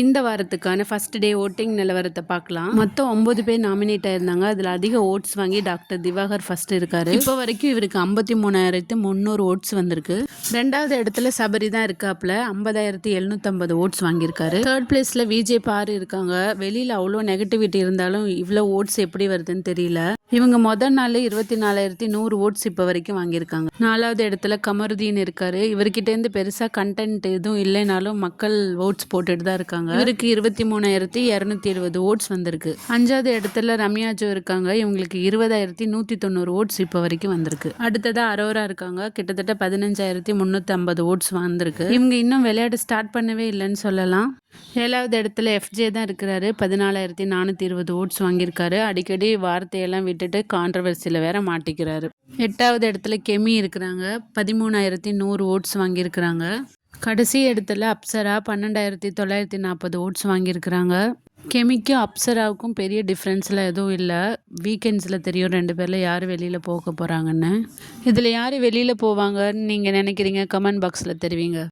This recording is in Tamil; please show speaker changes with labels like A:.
A: இந்த வாரத்துக்கான ஃபர்ஸ்ட் டே ஓட்டிங் நிலவரத்தை பார்க்கலாம். மொத்தம் 9 பேர் நாமினேட் ஆயிருந்தாங்க. அதில் அதிக ஓட்ஸ் வாங்கி டாக்டர் திவாகர் ஃபர்ஸ்ட் இருக்காரு. இப்போ வரைக்கும் இவருக்கு 53,300 ஓட்ஸ் வந்திருக்கு. 2வது இடத்துல சபரி தான் இருக்காப்ல. 50,750 ஓட்ஸ் வாங்கியிருக்காரு. 3rd பிளேஸ்ல விஜய் பாரு இருக்காங்க. வெளியில அவ்வளோ நெகட்டிவிட்டி இருந்தாலும் இவ்வளோ ஓட்ஸ் எப்படி வருதுன்னு தெரியல. இவங்க முதல் நாள் 24,100 ஓட்ஸ் இப்போ வரைக்கும் வாங்கியிருக்காங்க. 4வது இடத்துல கமருதீன் இருக்காரு. இவர்கிட்டேருந்து பெருசா கண்டென்ட் எதுவும் இல்லைனாலும் மக்கள் ஓட்ஸ் போட்டுட்டு தான் இருக்காங்க. இவருக்கு 23,270 ஓட்ஸ் வந்திருக்கு. 5வது இடத்துல ரம்யாஜோ இருக்காங்க. இவங்களுக்கு 20,190 ஓட்ஸ் இப்போ வரைக்கும் வந்திருக்கு. அடுத்ததா அரோரா இருக்காங்க. கிட்டத்தட்ட 15,350 ஓட்ஸ் வந்திருக்கு. இவங்க இன்னும் விளையாட ஸ்டார்ட் பண்ணவே இல்லைன்னு சொல்லலாம். 7வது இடத்துல எஃப்ஜே தான் இருக்கிறாரு. 14,420 ஓட்ஸ் வாங்கியிருக்காரு. அடிக்கடி வார்த்தையெல்லாம் விட்டுட்டு கான்ட்ரவர்சியில் வேற மாட்டிக்கிறாரு. 8வது இடத்துல கெமி இருக்கிறாங்க. 13,100 ஓட்ஸ் வாங்கியிருக்கிறாங்க. கடைசி இடத்துல அப்சரா 12,940 ஓட்ஸ் வாங்கியிருக்கிறாங்க. கெமிக்கும் அப்சராவுக்கும் பெரிய டிஃப்ரென்ஸ்லாம் எதுவும் இல்லை. வீக்கெண்ட்ஸில் தெரியும் 2 பேரில் யார் வெளியில் போக போகிறாங்கன்னு. இதில் யார் வெளியில் போவாங்கன்னு நீங்கள் நினைக்கிறீங்க? கமெண்ட் பாக்ஸில் தெரிவிங்க.